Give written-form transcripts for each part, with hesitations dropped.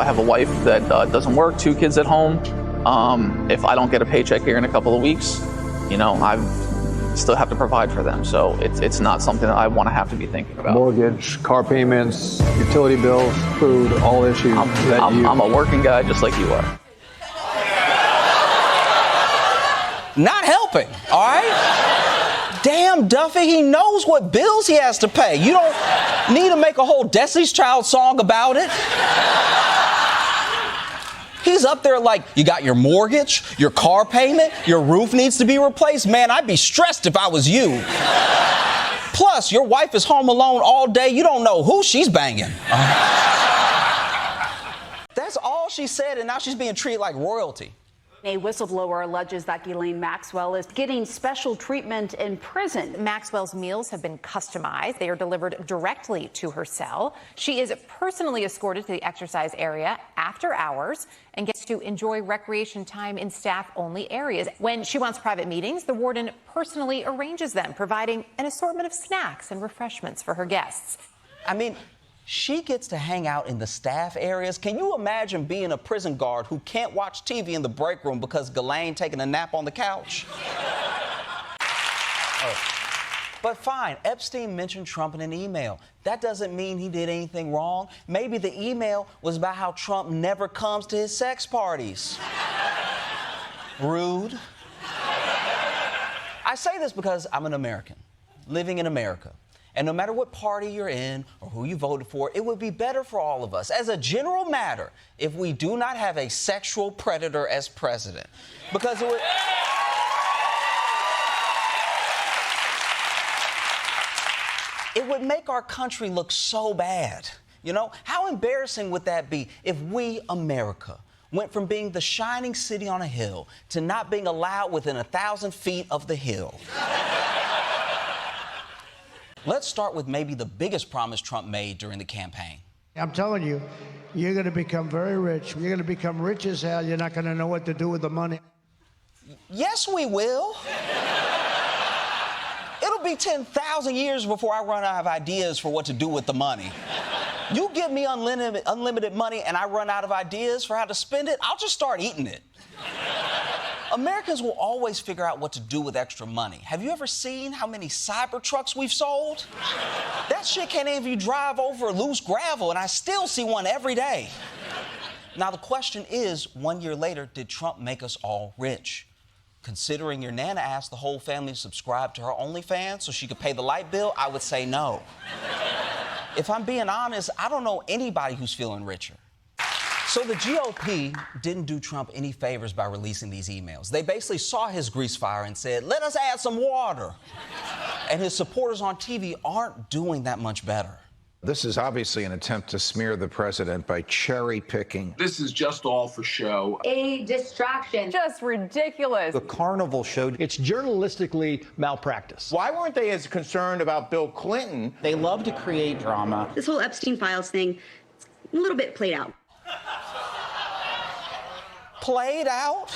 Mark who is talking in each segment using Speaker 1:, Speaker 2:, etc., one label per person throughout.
Speaker 1: I have a wife that doesn't work, 2 kids at home, if I don't get a paycheck here in a couple of weeks, you know, I still have to provide for them. So it's not something that I want to have to be thinking about.
Speaker 2: Mortgage, car payments, utility bills, food, all issues.
Speaker 1: I'm a working guy just like you are.
Speaker 3: Not helping, all right? Damn, Duffy, he knows what bills he has to pay. You don't need to make a whole Destiny's Child song about it. He's up there like, you got your mortgage, your car payment, your roof needs to be replaced. Man, I'd be stressed if I was you. Plus, your wife is home alone all day. You don't know who she's banging. That's all she said, and now she's being treated like royalty.
Speaker 4: A whistleblower alleges that Ghislaine Maxwell is getting special treatment in prison.
Speaker 5: Maxwell's meals have been customized. They are delivered directly to her cell. She is personally escorted to the exercise area after hours and gets to enjoy recreation time in staff-only areas. When she wants private meetings, the warden personally arranges them, providing an assortment of snacks and refreshments for her guests.
Speaker 3: I mean, she gets to hang out in the staff areas. Can you imagine being a prison guard who can't watch TV in the break room because Ghislaine taking a nap on the couch? But fine, Epstein mentioned Trump in an email. That doesn't mean he did anything wrong. Maybe the email was about how Trump never comes to his sex parties. Rude. I say this because I'm an American, living in America. And no matter what party you're in or who you voted for, it would be better for all of us, as a general matter, if we do not have a sexual predator as president. Because it would make our country look so bad. You know, how embarrassing would that be if we, America, went from being the shining city on a hill to not being allowed within 1,000 feet of the hill? Let's start with maybe the biggest promise Trump made during the campaign.
Speaker 6: I'm telling you, you're going to become very rich. You're going to become rich as hell. You're not going to know what to do with the money.
Speaker 3: Yes, we will. It'll be 10,000 years before I run out of ideas for what to do with the money. You give me unlimited money and I run out of ideas for how to spend it, I'll just start eating it. Americans will always figure out what to do with extra money. Have you ever seen how many cyber trucks we've sold? That shit can't even drive over loose gravel, and I still see one every day. Now, the question is, 1 year later, did Trump make us all rich? Considering your Nana asked the whole family to subscribe to her OnlyFans so she could pay the light bill, I would say no. If I'm being honest, I don't know anybody who's feeling richer. So the GOP didn't do Trump any favors by releasing these emails. They basically saw his grease fire and said, let us add some water. And his supporters on TV aren't doing that much better.
Speaker 7: This is obviously an attempt to smear the president by cherry picking.
Speaker 8: This is just all for show.
Speaker 9: A distraction.
Speaker 5: Just ridiculous.
Speaker 10: The Carnival show.
Speaker 2: It's journalistically malpractice.
Speaker 11: Why weren't they as concerned about Bill Clinton?
Speaker 12: They love to create drama.
Speaker 9: This whole Epstein Files thing, a little bit played out.
Speaker 3: Played out?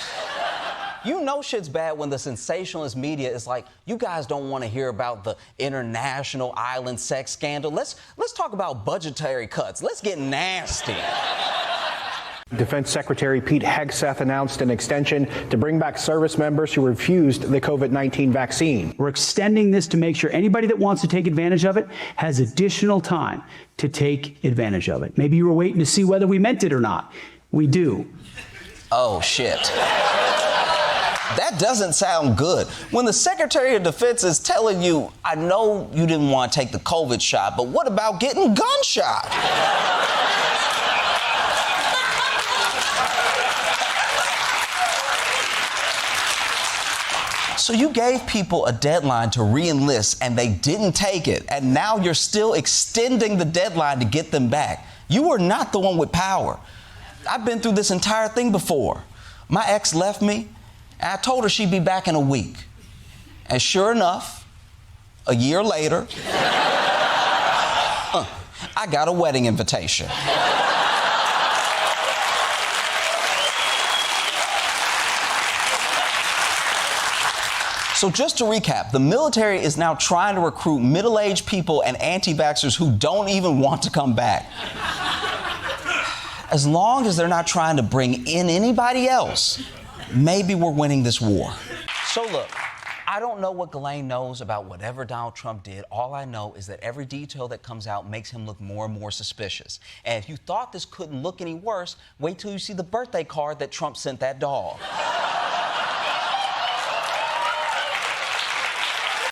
Speaker 3: You know shit's bad when the sensationalist media is like, you guys don't want to hear about the international island sex scandal. Let's talk about budgetary cuts. Let's get nasty.
Speaker 10: Defense Secretary Pete Hegseth announced an extension to bring back service members who refused the COVID-19 vaccine.
Speaker 13: We're extending this to make sure anybody that wants to take advantage of it has additional time to take advantage of it. Maybe you were waiting to see whether we meant it or not. We do.
Speaker 3: Oh, shit. That doesn't sound good. When the Secretary of Defense is telling you, I know you didn't want to take the COVID shot, but what about getting gunshot? So you gave people a deadline to re-enlist and they didn't take it, and now you're still extending the deadline to get them back. You are not the one with power. I've been through this entire thing before. My ex left me, and I told her she'd be back in a week. And sure enough, a year later, I got a wedding invitation. So just to recap, the military is now trying to recruit middle-aged people and anti-vaxxers who don't even want to come back. As long as they're not trying to bring in anybody else, maybe we're winning this war. So look, I don't know what Ghislaine knows about whatever Donald Trump did. All I know is that every detail that comes out makes him look more and more suspicious. And if you thought this couldn't look any worse, wait till you see the birthday card that Trump sent that dog.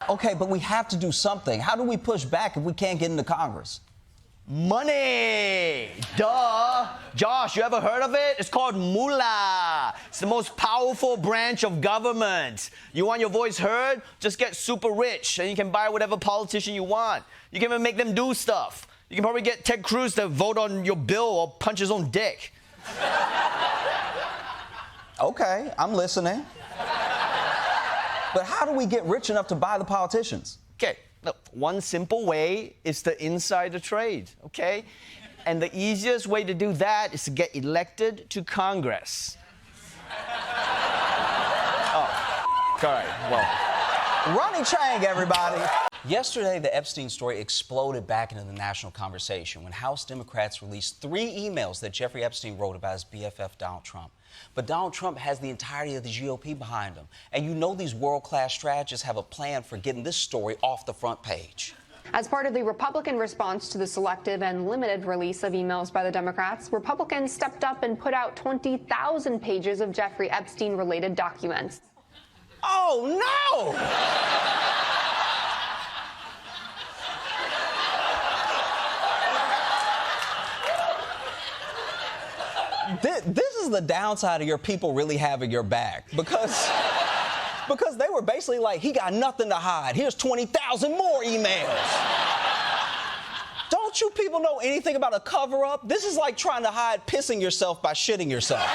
Speaker 3: Okay, but we have to do something. How do we push back if we can't get into Congress?
Speaker 14: Money! Duh! Josh, you ever heard of it? It's called moolah. It's the most powerful branch of government. You want your voice heard? Just get super rich and you can buy whatever politician you want. You can even make them do stuff. You can probably get Ted Cruz to vote on your bill or punch his own dick.
Speaker 3: Okay, I'm listening. But how do we get rich enough to buy the politicians?
Speaker 14: Okay. Look, one simple way is to insider trade, okay? And the easiest way to do that is to get elected to Congress. Oh, all right, well.
Speaker 3: Ronnie Chang, everybody. Yesterday, the Epstein story exploded back into the national conversation when House Democrats released 3 emails that Jeffrey Epstein wrote about his BFF, Donald Trump. But Donald Trump has the entirety of the GOP behind him. And you know these world-class strategists have a plan for getting this story off the front page.
Speaker 15: As part of the Republican response to the selective and limited release of emails by the Democrats, Republicans stepped up and put out 20,000 pages of Jeffrey Epstein-related documents.
Speaker 3: Oh, no! This is the downside of your people really having your back, because they were basically like, he got nothing to hide. Here's 20,000 more emails. Don't you people know anything about a cover-up? This is like trying to hide pissing yourself by shitting yourself.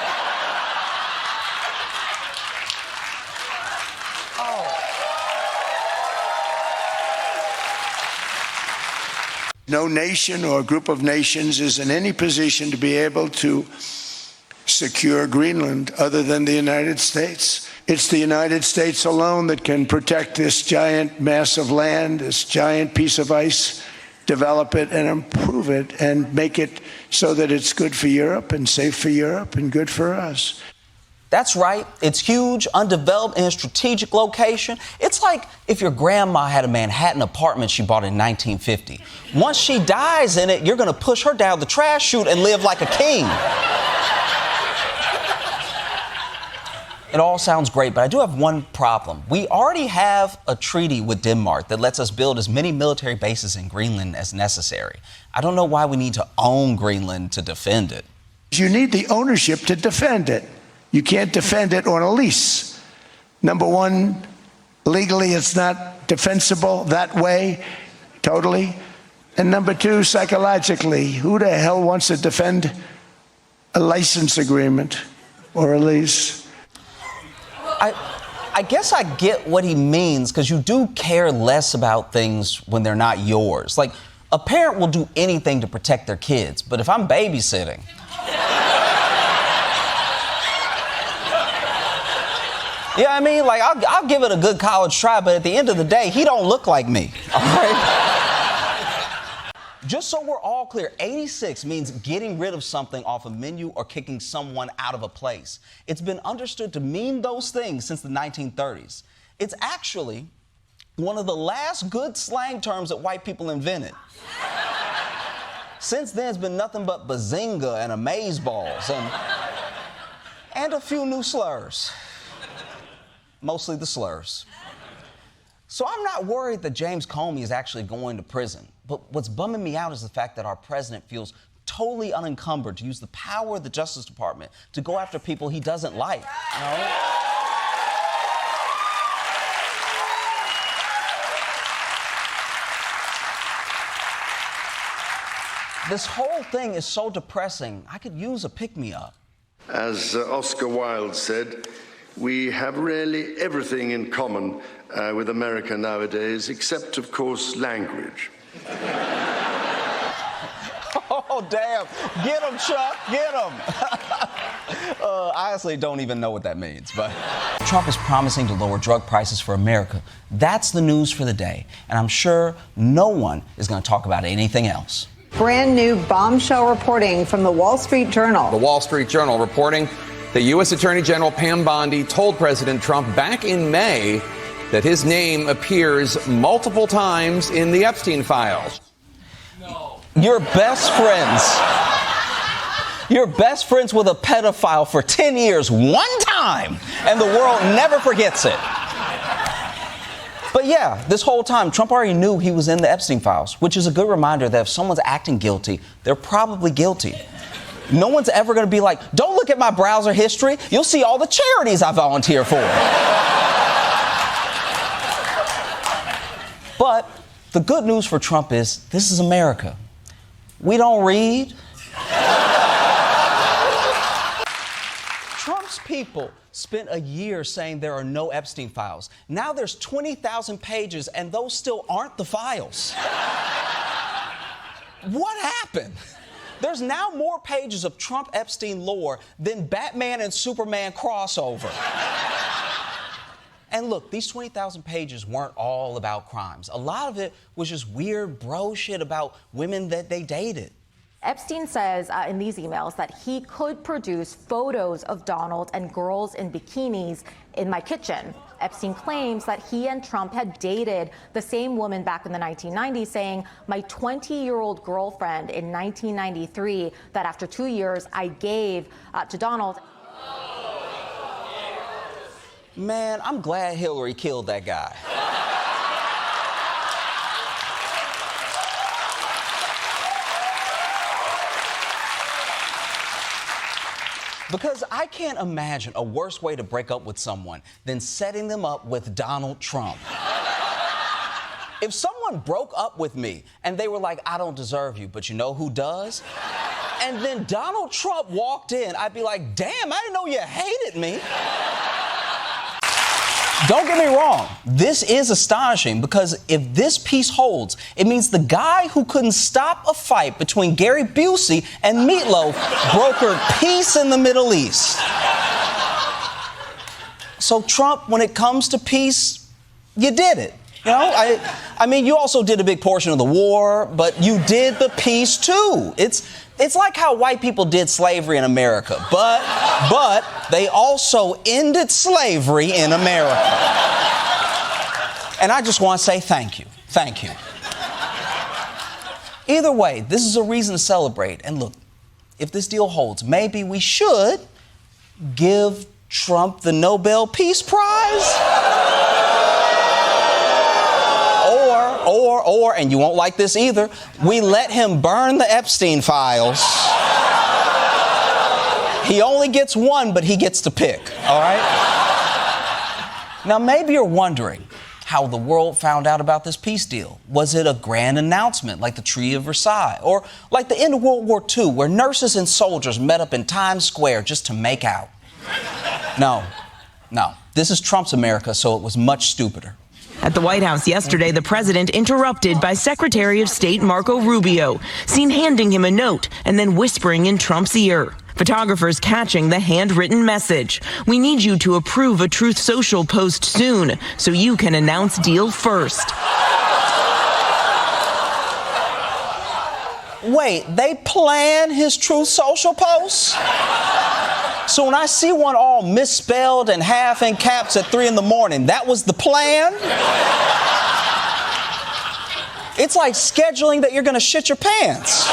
Speaker 16: No nation or group of nations is in any position to be able to secure Greenland other than the United States. It's the United States alone that can protect this giant mass of land, this giant piece of ice, develop it and improve it and make it so that it's good for Europe and safe for Europe and good for us.
Speaker 3: That's right. It's huge, undeveloped, in a strategic location. It's like if your grandma had a Manhattan apartment she bought in 1950. Once she dies in it, you're going to push her down the trash chute and live like a king. It all sounds great, but I do have one problem. We already have a treaty with Denmark that lets us build as many military bases in Greenland as necessary. I don't know why we need to own Greenland to defend it.
Speaker 16: You need the ownership to defend it. You can't defend it on a lease. Number one, legally it's not defensible that way, totally. And number two, psychologically, who the hell wants to defend a license agreement or a lease?
Speaker 3: I guess I get what he means, because you do care less about things when they're not yours. Like, a parent will do anything to protect their kids, but if I'm babysitting... Yeah, I mean, like, I'll give it a good college try, but at the end of the day, he don't look like me, all right? Just so we're all clear, 86 means getting rid of something off a menu or kicking someone out of a place. It's been understood to mean those things since the 1930s. It's actually one of the last good slang terms that white people invented. Since then, it's been nothing but bazinga and amazeballs and a few new slurs. Mostly the slurs. So I'm not worried that James Comey is actually going to prison. But what's bumming me out is the fact that our president feels totally unencumbered to use the power of the Justice Department to go after people he doesn't like. You know? This whole thing is so depressing. I could use a pick-me-up.
Speaker 17: As Oscar Wilde said, we have really everything in common with America nowadays, except, of course, language.
Speaker 3: Oh, damn. Get him, Chuck. Get him. I honestly don't even know what that means, but... Trump is promising to lower drug prices for America. That's the news for the day. And I'm sure no one is going to talk about anything else.
Speaker 18: Brand new bombshell reporting from the Wall Street Journal.
Speaker 19: The Wall Street Journal reporting that U.S. Attorney General Pam Bondi told President Trump back in May that his name appears multiple times in the Epstein files.
Speaker 3: You're best friends. You're best friends with a pedophile for 10 years, one time, and the world never forgets it. But yeah, this whole time, Trump already knew he was in the Epstein files, which is a good reminder that if someone's acting guilty, they're probably guilty. No one's ever going to be like, don't look at my browser history. You'll see all the charities I volunteer for. But the good news for Trump is this is America. We don't read. Trump's people spent a year saying there are no Epstein files. Now there's 20,000 pages, and those still aren't the files. What happened? There's now more pages of Trump-Epstein lore than Batman and Superman crossover. And look, these 20,000 pages weren't all about crimes. A lot of it was just weird bro shit about women that they dated.
Speaker 20: Epstein says in these emails that he could produce photos of Donald and girls in bikinis in my kitchen. Epstein claims that he and Trump had dated the same woman back in the 1990s, saying, my 20-year-old girlfriend in 1993 that after 2 years I gave to Donald.
Speaker 3: Man, I'm glad Hillary killed that guy. Because I can't imagine a worse way to break up with someone than setting them up with Donald Trump. If someone broke up with me and they were like, I don't deserve you, but you know who does? And then Donald Trump walked in, I'd be like, damn, I didn't know you hated me. Don't get me wrong, this is astonishing because if this piece holds, it means the guy who couldn't stop a fight between Gary Busey and Meatloaf brokered peace in the Middle East. So Trump, when it comes to peace, you did it. You know, I mean, you also did a big portion of the war, but you did the peace too. It's like how white people did slavery in America, but they also ended slavery in America. And I just want to say thank you. Thank you. Either way, this is a reason to celebrate. And look, if this deal holds, maybe we should give Trump the Nobel Peace Prize. Or, and you won't like this either, we let him burn the Epstein files. He only gets one, but he gets to pick, all right? Now, maybe you're wondering how the world found out about this peace deal. Was it a grand announcement like the Treaty of Versailles? Or like the end of World War II, where nurses and soldiers met up in Times Square just to make out? No. This is Trump's America, so it was much stupider.
Speaker 21: At the White House yesterday, the president interrupted by Secretary of State Marco Rubio, seen handing him a note and then whispering in Trump's ear. Photographers catching the handwritten message. We need you to approve a Truth Social post soon so you can announce deal first.
Speaker 3: Wait, they plan his Truth Social posts? So when I see one all misspelled and half in caps at 3 a.m, that was the plan? It's like scheduling that you're going to shit your pants.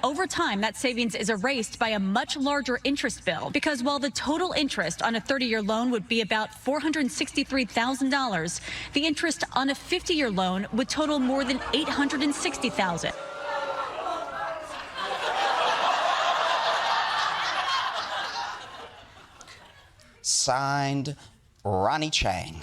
Speaker 22: Over time, that savings is erased by a much larger interest bill because while the total interest on a 30-year loan would be about $463,000, the interest on a 50-year loan would total more than $860,000.
Speaker 3: Signed, Ronnie Chang.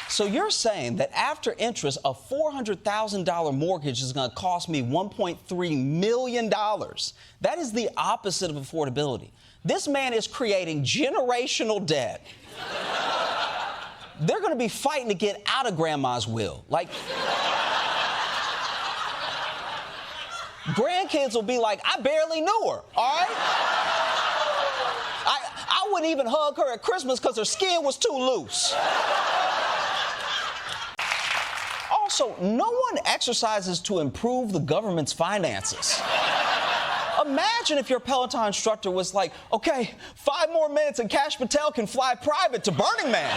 Speaker 3: So you're saying that after interest, a $400,000 mortgage is going to cost me $1.3 million. That is the opposite of affordability. This man is creating generational debt. They're going to be fighting to get out of grandma's will. Like, grandkids will be like, I barely knew her, all right? wouldn't even hug her at Christmas because her skin was too loose. Also, no one exercises to improve the government's finances. Imagine if your Peloton instructor was like, okay, 5 more minutes and Kash Patel can fly private to Burning Man.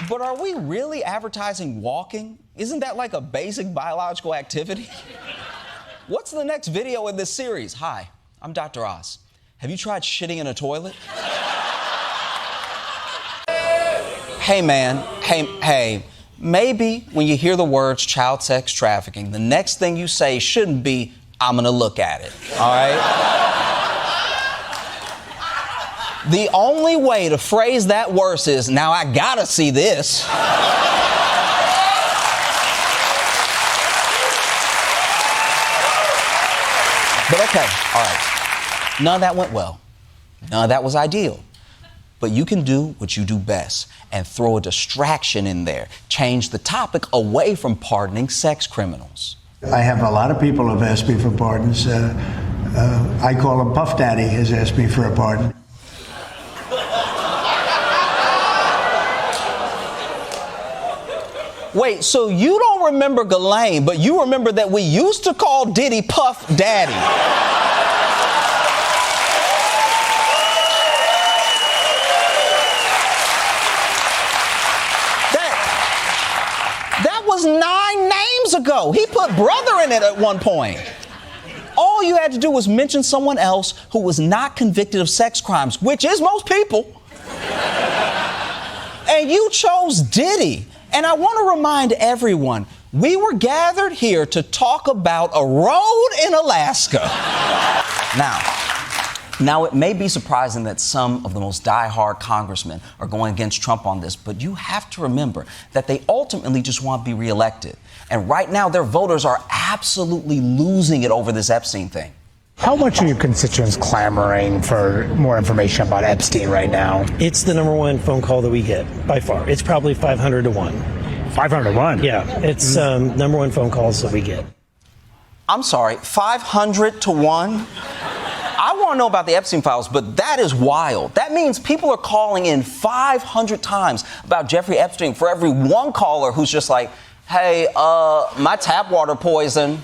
Speaker 3: But are we really advertising walking? Isn't that like a basic biological activity? What's the next video in this series? Hi, I'm Dr. Oz. Have you tried shitting in a toilet? Hey, man, hey, maybe when you hear the words child sex trafficking, the next thing you say shouldn't be, I'm gonna look at it, all right? The only way to phrase that worse is, now I gotta see this. But okay, all right. None of that went well. None of that was ideal. But you can do what you do best and throw a distraction in there. Change the topic away from pardoning sex criminals.
Speaker 6: I have a lot of people who have asked me for pardons. I call him Puff Daddy has asked me for a pardon.
Speaker 3: Wait, so you don't remember Ghislaine, but you remember that we used to call Diddy Puff Daddy. That was 9 names ago. He put brother in it at one point. All you had to do was mention someone else who was not convicted of sex crimes, which is most people. And you chose Diddy. And I want to remind everyone, we were gathered here to talk about a road in Alaska. Now, it may be surprising that some of the most diehard congressmen are going against Trump on this, but you have to remember that they ultimately just want to be reelected. And right now, their voters are absolutely losing it over this Epstein thing.
Speaker 1: How much are your constituents clamoring for more information about Epstein right now?
Speaker 4: It's the #1 phone call that we get, by far. It's probably 500 to 1.
Speaker 1: 500 to 1?
Speaker 4: Yeah, it's #1 phone calls that we get.
Speaker 3: I'm sorry, 500 to 1? I want to know about the Epstein files, but that is wild. That means people are calling in 500 times about Jeffrey Epstein for every one caller who's just like, hey, my tap water poison.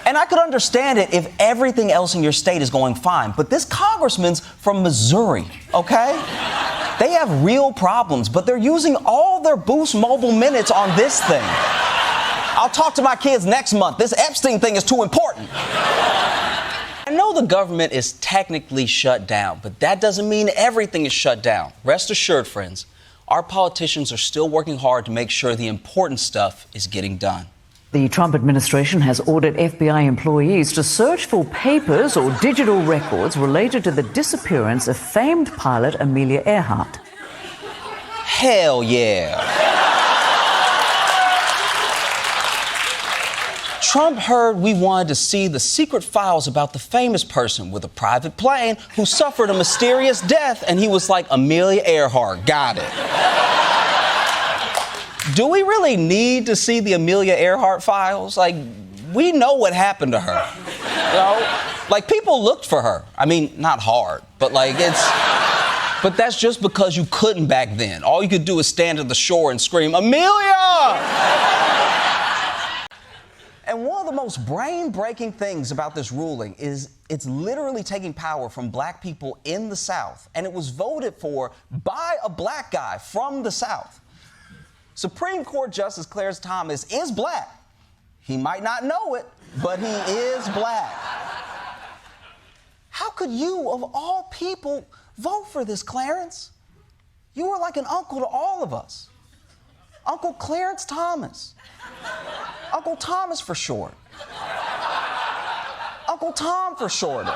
Speaker 3: And I could understand it if everything else in your state is going fine. But this congressman's from Missouri, okay? They have real problems, but they're using all their Boost Mobile minutes on this thing. I'll talk to my kids next month. This Epstein thing is too important. I know the government is technically shut down, but that doesn't mean everything is shut down. Rest assured, friends, our politicians are still working hard to make sure the important stuff is getting done.
Speaker 23: The Trump administration has ordered FBI employees to search for papers or digital records related to the disappearance of famed pilot Amelia Earhart.
Speaker 3: Hell yeah. Trump heard we wanted to see the secret files about the famous person with a private plane who suffered a mysterious death, and he was like, Amelia Earhart, got it. Do we really need to see the Amelia Earhart files? Like, we know what happened to her. You know? Like, people looked for her. I mean, not hard, but like, but that's just because you couldn't back then. All you could do is stand at the shore and scream, Amelia! And one of the most brain-breaking things about this ruling is it's literally taking power from black people in the South, and it was voted for by a black guy from the South. Supreme Court Justice Clarence Thomas is black. He might not know it, but he is black. How could you, of all people, vote for this, Clarence? You were like an uncle to all of us. Uncle Clarence Thomas. Uncle Thomas for short. Uncle Tom for shorter.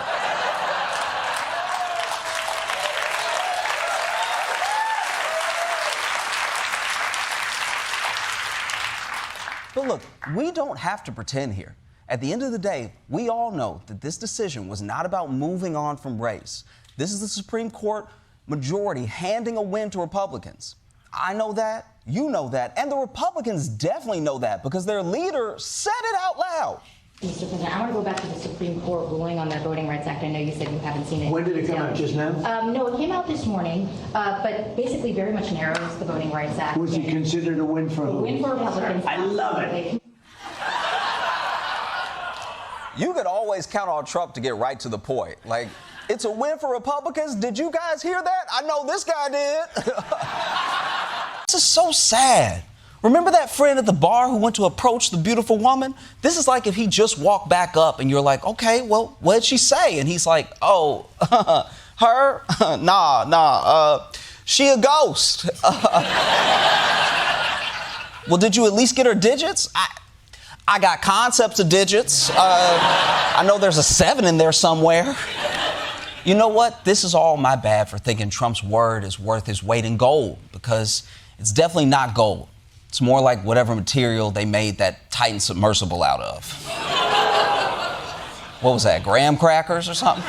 Speaker 3: But look, we don't have to pretend here. At the end of the day, we all know that this decision was not about moving on from race. This is the Supreme Court majority handing a win to Republicans. I know that. You know that. And the Republicans definitely know that because their leader said it out loud.
Speaker 5: Mr. President, I want to go back to the Supreme Court ruling on their Voting Rights Act. I know you said you haven't seen it.
Speaker 6: When did it come out? Just now?
Speaker 5: No, it came out this morning, but basically very much narrows the Voting Rights Act.
Speaker 6: Was it considered a win for who?
Speaker 5: A win for Republicans.
Speaker 6: I love it.
Speaker 3: You could always count on Trump to get right to the point. Like, it's a win for Republicans. Did you guys hear that? I know this guy did. This is so sad. Remember that friend at the bar who went to approach the beautiful woman? This is like if he just walked back up and you're like, okay, well, what did she say? And he's like, oh, her? She a ghost. Well, did you at least get her digits? I got concepts of digits. I know there's a 7 in there somewhere. You know what? This is all my bad for thinking Trump's word is worth his weight in gold, because it's definitely not gold. It's more like whatever material they made that Titan submersible out of. What was that, graham crackers or something?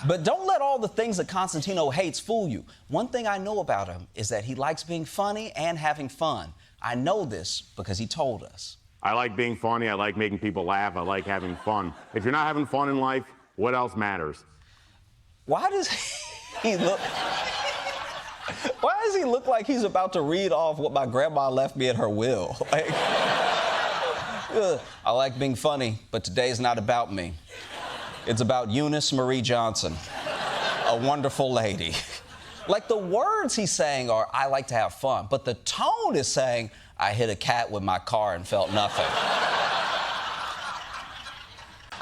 Speaker 3: But don't let all the things that Constantino hates fool you. One thing I know about him is that he likes being funny and having fun. I know this because he told us.
Speaker 7: I like being funny. I like making people laugh. I like having fun. If you're not having fun in life, what else matters?
Speaker 3: Why does he look... Why does he look like he's about to read off what my grandma left me at her will? Like, I like being funny, but today's not about me. It's about Eunice Marie Johnson, a wonderful lady. Like, the words he's saying are, I like to have fun, but the tone is saying, I hit a cat with my car and felt nothing.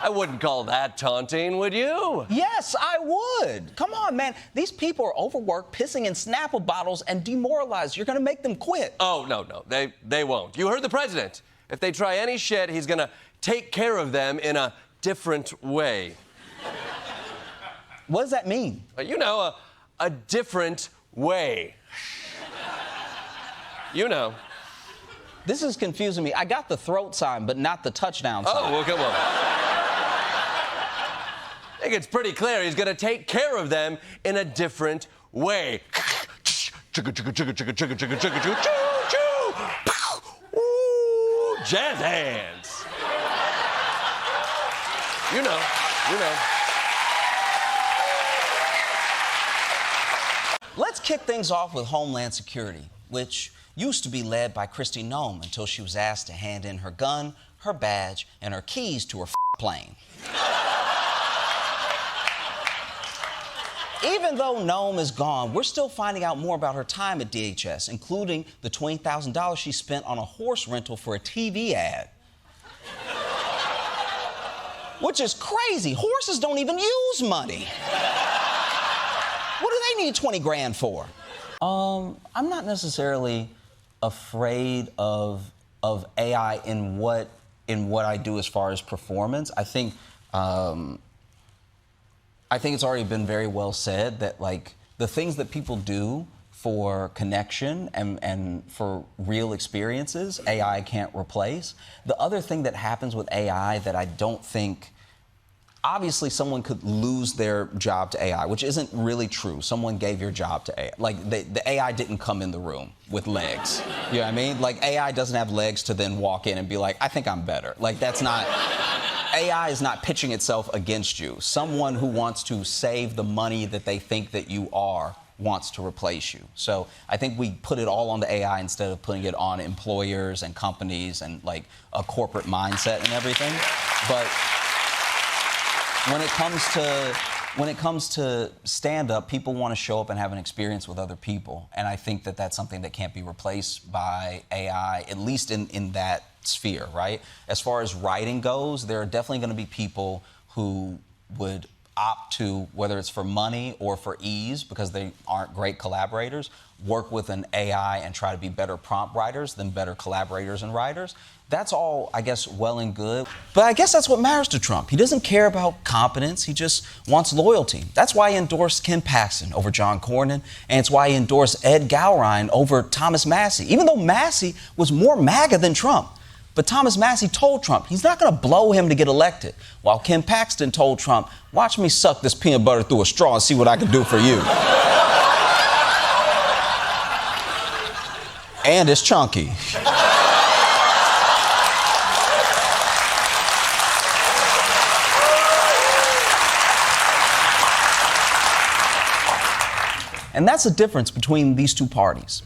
Speaker 8: I wouldn't call that taunting, would you?
Speaker 3: Yes, I would. Come on, man. These people are overworked, pissing in Snapple bottles, and demoralized. You're going to make them quit.
Speaker 8: Oh, no. They won't. You heard the president. If they try any shit, he's going to take care of them in a different way.
Speaker 3: What does that mean?
Speaker 8: You know, a different way. You know.
Speaker 3: This is confusing me. I got the throat sign, but not the touchdown sign.
Speaker 8: Oh, well, come on. I think it's pretty clear he's going to take care of them in a different way. Ooh, jazz hands. You know.
Speaker 3: Let's kick things off with Homeland Security, which used to be led by Kristi Noem until she was asked to hand in her gun, her badge, and her keys to her plane. Even though Noem is gone, we're still finding out more about her time at DHS, including the $20,000 she spent on a horse rental for a TV ad. Which is crazy. Horses don't even use money. What do they need 20 grand for? I'm not necessarily afraid of AI in what I do as far as performance. I think it's already been very well said that, like, the things that people do for connection and for real experiences, AI can't replace. The other thing that happens with AI that I don't think, obviously someone could lose their job to AI, which isn't really true. Someone gave your job to AI. Like, the AI didn't come in the room with legs. You know what I mean? Like, AI doesn't have legs to then walk in and be like, I think I'm better. Like, that's not... AI is not pitching itself against you. Someone who wants to save the money that they think that you are wants to replace you. So I think we put it all on the AI instead of putting it on employers and companies and, like, a corporate mindset and everything. But when it comes to stand-up, people want to show up and have an experience with other people. And I think that that's something that can't be replaced by AI, at least in that sphere, right? As far as writing goes, there are definitely going to be people who would opt to, whether it's for money or for ease, because they aren't great collaborators, work with an AI and try to be better prompt writers than better collaborators and writers. That's all, I guess, well and good. But I guess that's what matters to Trump. He doesn't care about competence. He just wants loyalty. That's why he endorsed Ken Paxton over John Cornyn, and it's why he endorsed Ed Gowrine over Thomas Massie, even though Massie was more MAGA than Trump. But Thomas Massie told Trump he's not going to blow him to get elected, while Ken Paxton told Trump, watch me suck this peanut butter through a straw and see what I can do for you. And it's chunky. And that's the difference between these two parties.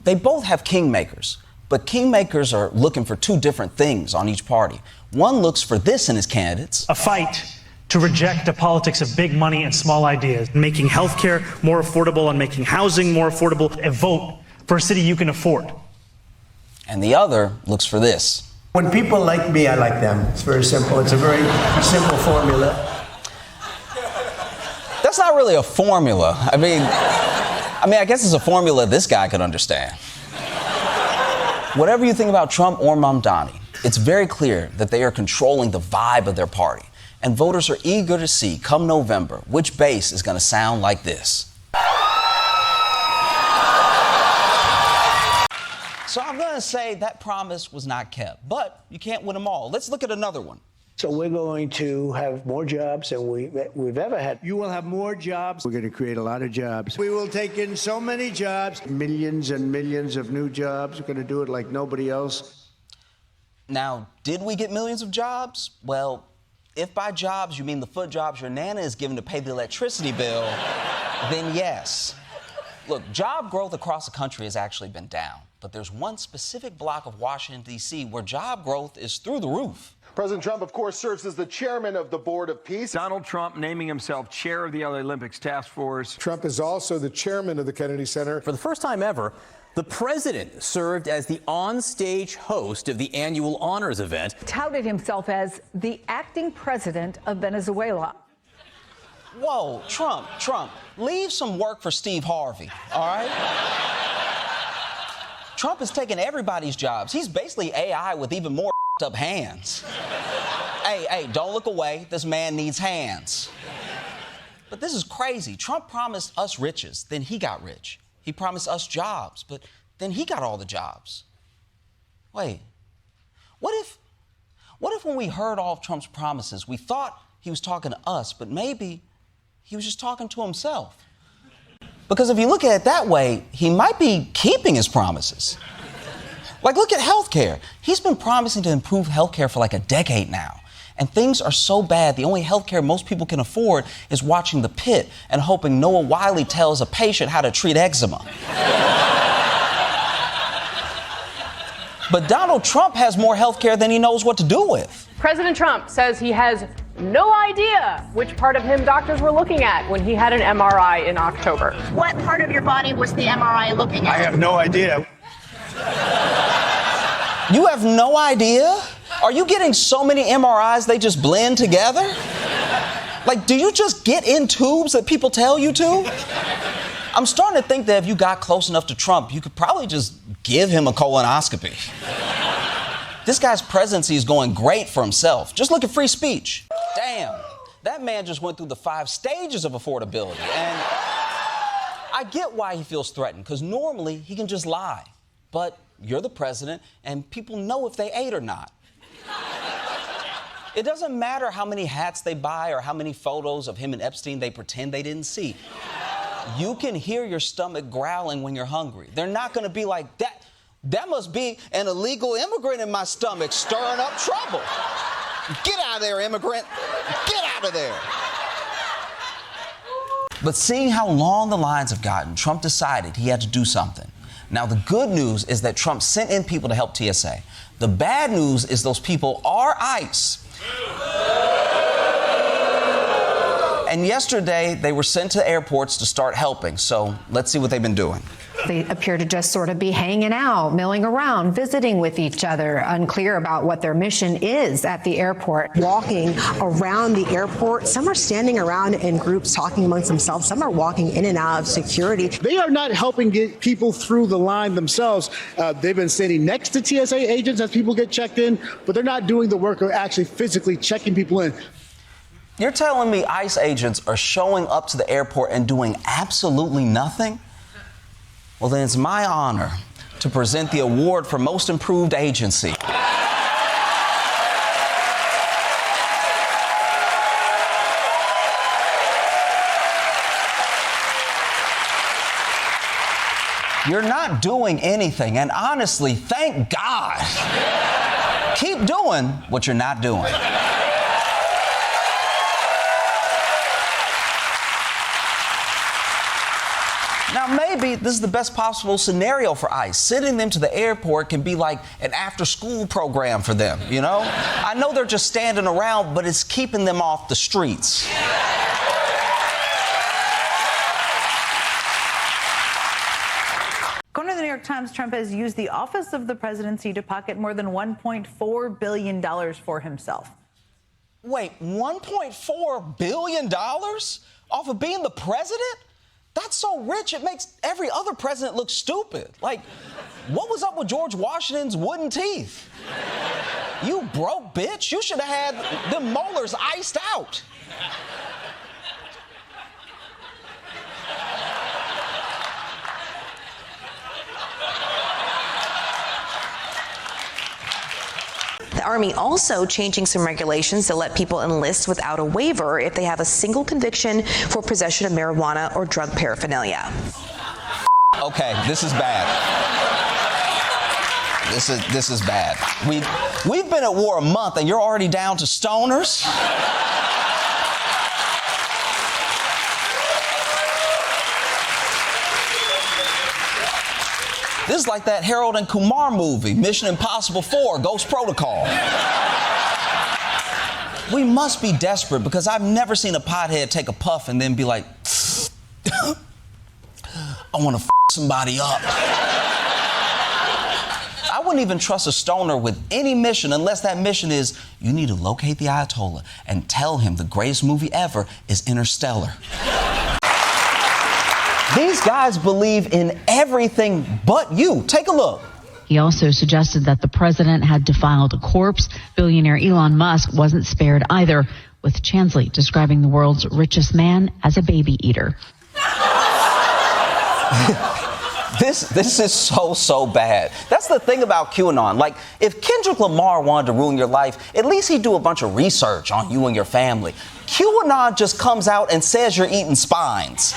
Speaker 3: They both have kingmakers, but kingmakers are looking for two different things on each party. One looks for this in his candidates.
Speaker 2: A fight to reject the politics of big money and small ideas, making healthcare more affordable and making housing more affordable. A vote for a city you can afford.
Speaker 3: And the other looks for this.
Speaker 6: When people like me, I like them. It's very simple. It's a very simple formula.
Speaker 3: That's not really a formula. I mean, I guess it's a formula this guy could understand. Whatever you think about Trump or Mamdani, it's very clear that they are controlling the vibe of their party. And voters are eager to see, come November, which base is going to sound like this. So I'm going to say that promise was not kept, but you can't win them all. Let's look at another one.
Speaker 6: So we're going to have more jobs than we've ever had. You will have more jobs. We're going to create a lot of jobs. We will take in so many jobs, millions and millions of new jobs. We're going to do it like nobody else.
Speaker 3: Now, did we get millions of jobs? Well, if by jobs you mean the foot jobs your nana is given to pay the electricity bill, then yes. Look, job growth across the country has actually been down, but there's one specific block of Washington, D.C. where job growth is through the roof.
Speaker 11: President Trump, of course, serves as the chairman of the Board of Peace.
Speaker 12: Donald Trump naming himself chair of the LA Olympics Task Force.
Speaker 11: Trump is also the chairman of the Kennedy Center.
Speaker 24: For the first time ever, the president served as the on-stage host of the annual honors event.
Speaker 18: Touted himself as the acting president of Venezuela.
Speaker 3: Whoa, Trump, leave some work for Steve Harvey, all right? Trump is taking everybody's jobs. He's basically AI with even more up hands. Hey, don't look away. This man needs hands. But this is crazy. Trump promised us riches, then he got rich. He promised us jobs, but then he got all the jobs. Wait, what if when we heard all of Trump's promises, we thought he was talking to us, but maybe he was just talking to himself? Because if you look at it that way, he might be keeping his promises. Like, look at healthcare. He's been promising to improve healthcare for like a decade now. And things are so bad, the only healthcare most people can afford is watching The Pit and hoping Noah Wyle tells a patient how to treat eczema. But Donald Trump has more healthcare than he knows what to do with.
Speaker 25: President Trump says he has no idea which part of him doctors were looking at when he had an MRI in October.
Speaker 26: What part of your body was the MRI looking at?
Speaker 6: I have no idea.
Speaker 3: You have no idea? Are you getting so many MRIs they just blend together? Like, do you just get in tubes that people tell you to? I'm starting to think that if you got close enough to Trump, you could probably just give him a colonoscopy. This guy's presidency is going great for himself. Just look at free speech. Damn, that man just went through the 5 stages of affordability. And I get why he feels threatened, because normally he can just lie. But you're the president, and people know if they ate or not. It doesn't matter how many hats they buy or how many photos of him and Epstein they pretend they didn't see. You can hear your stomach growling when you're hungry. They're not going to be like, that must be an illegal immigrant in my stomach stirring up trouble. Get out of there, immigrant. Get out of there. But seeing how long the lines have gotten, Trump decided he had to do something. Now, the good news is that Trump sent in people to help TSA. The bad news is those people are ICE. And yesterday, they were sent to airports to start helping. So let's see what they've been doing.
Speaker 27: They appear to just sort of be hanging out, milling around, visiting with each other, unclear about what their mission is at the airport.
Speaker 28: Walking around the airport. Some are standing around in groups talking amongst themselves. Some are walking in and out of security.
Speaker 29: They are not helping get people through the line themselves. They've been standing next to TSA agents as people get checked in, but they're not doing the work of actually physically checking people in.
Speaker 3: You're telling me ICE agents are showing up to the airport and doing absolutely nothing? Well, then it's my honor to present the award for Most Improved Agency. You're not doing anything, and honestly, thank God. Keep doing what you're not doing. Now, maybe this is the best possible scenario for ICE. Sending them to the airport can be like an after-school program for them, you know? I know they're just standing around, but it's keeping them off the streets.
Speaker 9: According to the New York Times, Trump has used the office of the presidency to pocket more than $1.4 billion for himself.
Speaker 3: Wait, $1.4 billion off of being the president? That's so rich, it makes every other president look stupid. Like, what was up with George Washington's wooden teeth? You broke bitch. You should have had them molars iced out.
Speaker 10: The Army also changing some regulations to let people enlist without a waiver if they have a single conviction for possession of marijuana or drug paraphernalia.
Speaker 3: Okay, this is bad. This is bad. We've been at war a month and you're already down to stoners? This is like that Harold and Kumar movie, Mission Impossible 4, Ghost Protocol. We must be desperate because I've never seen a pothead take a puff and then be like, I want to f somebody up. I wouldn't even trust a stoner with any mission unless that mission is, you need to locate the Ayatollah and tell him the greatest movie ever is Interstellar. These guys believe in everything but you. Take a look.
Speaker 13: He also suggested that the president had defiled a corpse. Billionaire Elon Musk wasn't spared either, with Chansley describing the world's richest man as a baby eater.
Speaker 3: This is so bad. That's the thing about QAnon. Like, if Kendrick Lamar wanted to ruin your life, at least he'd do a bunch of research on you and your family. QAnon just comes out and says you're eating spines.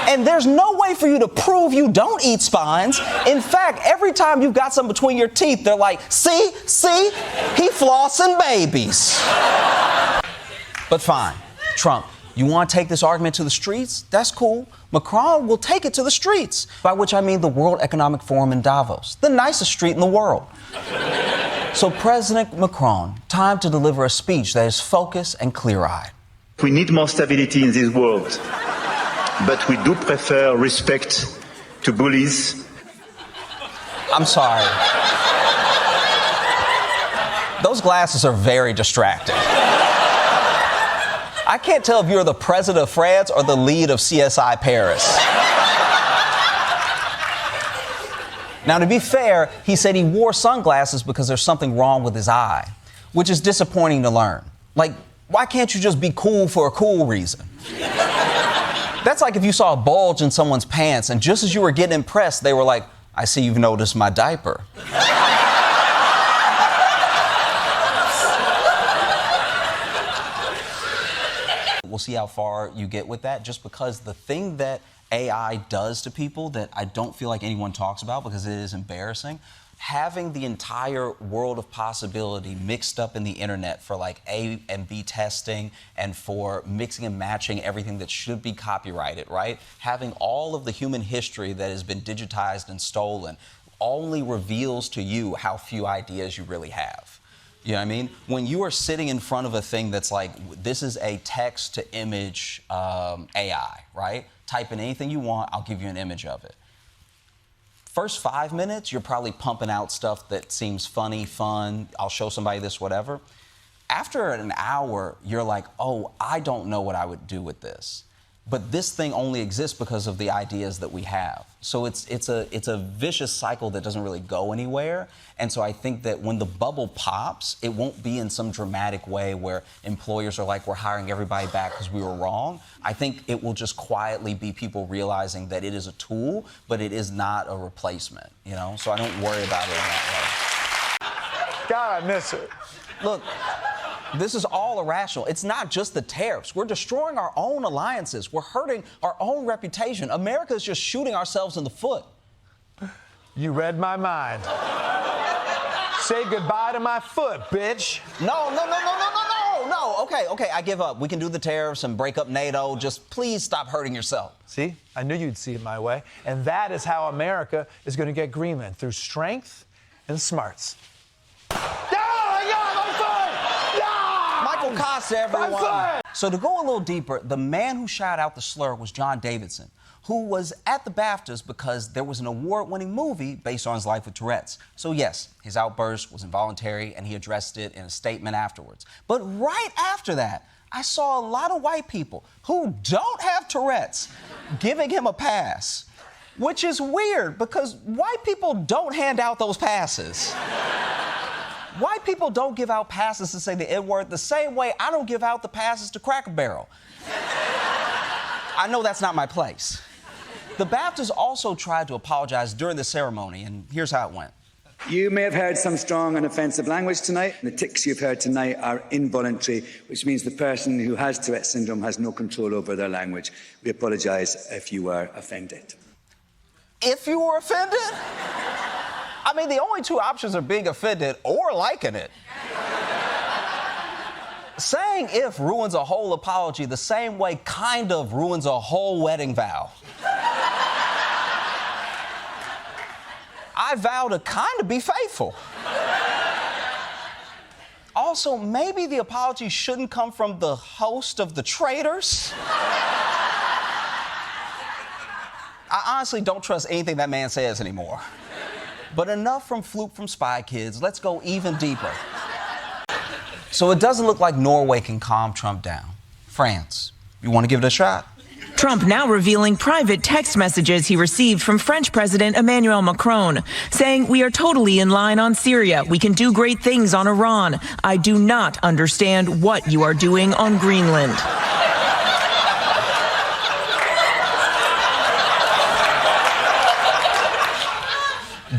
Speaker 3: And there's no way for you to prove you don't eat spines. In fact, every time you've got some between your teeth, they're like, see, he flossing babies. But fine, Trump, you want to take this argument to the streets? That's cool. Macron will take it to the streets, by which I mean the World Economic Forum in Davos, the nicest street in the world. So President Macron, time to deliver a speech that is focused and clear-eyed.
Speaker 14: We need more stability in this world, but we do prefer respect to bullies.
Speaker 3: I'm sorry. Those glasses are very distracting. I can't tell if you're the president of France or the lead of CSI Paris. Now, to be fair, he said he wore sunglasses because there's something wrong with his eye, which is disappointing to learn. Like, why can't you just be cool for a cool reason? That's like if you saw a bulge in someone's pants and just as you were getting impressed, they were like, I see you've noticed my diaper. We'll see how far you get with that, just because the thing that AI does to people that I don't feel like anyone talks about because it is embarrassing, having the entire world of possibility mixed up in the internet for like A and B testing and for mixing and matching everything that should be copyrighted, right? Having all of the human history that has been digitized and stolen only reveals to you how few ideas you really have. You know what I mean? When you are sitting in front of a thing that's like, this is a text to image AI, right? Type in anything you want, I'll give you an image of it. First 5 minutes, you're probably pumping out stuff that seems funny, fun, I'll show somebody this, whatever. After an hour, you're like, oh, I don't know what I would do with this. But this thing only exists because of the ideas that we have. So it's a vicious cycle that doesn't really go anywhere. And so I think that when the bubble pops, it won't be in some dramatic way where employers are like, we're hiring everybody back because we were wrong. I think it will just quietly be people realizing that it is a tool, but it is not a replacement, you know? So I don't worry about it in that way.
Speaker 15: God, I miss it.
Speaker 3: Look, this is all irrational. It's not just the tariffs. We're destroying our own alliances. We're hurting our own reputation. America is just shooting ourselves in the foot.
Speaker 12: You read my mind. Say goodbye to my foot, bitch.
Speaker 3: No. Okay, I give up. We can do the tariffs and break up NATO. Just please stop hurting yourself.
Speaker 12: See, I knew you'd see it my way. And that is how America is going to get Greenland, through strength and smarts.
Speaker 3: Michael Costa, everyone. So to go a little deeper, the man who shot out the slur was John Davidson, who was at the BAFTAs because there was an award-winning movie based on his life with Tourette's. So yes, his outburst was involuntary and he addressed it in a statement afterwards. But right after that, I saw a lot of white people who don't have Tourette's giving him a pass, which is weird because white people don't hand out those passes. White people don't give out passes to say the N-word the same way I don't give out the passes to Cracker Barrel. I know that's not my place. The BAFTAs also tried to apologize during the ceremony, and here's how it went.
Speaker 1: You may have heard some strong and offensive language tonight. The tics you've heard tonight are involuntary, which means the person who has Tourette's syndrome has no control over their language. We apologise if you were offended.
Speaker 3: If you were offended? I mean, the only two options are being offended or liking it. Saying if ruins a whole apology the same way kind of ruins a whole wedding vow. I vow to kind of be faithful. Also, maybe the apology shouldn't come from the host of The Traitors. I honestly don't trust anything that man says anymore. But enough from Floop from Spy Kids. Let's go even deeper. So it doesn't look like Norway can calm Trump down. France, you want to give it a shot?
Speaker 4: Trump now revealing private text messages he received from French President Emmanuel Macron, saying, "We are totally in line on Syria. We can do great things on Iran. I do not understand what you are doing on Greenland."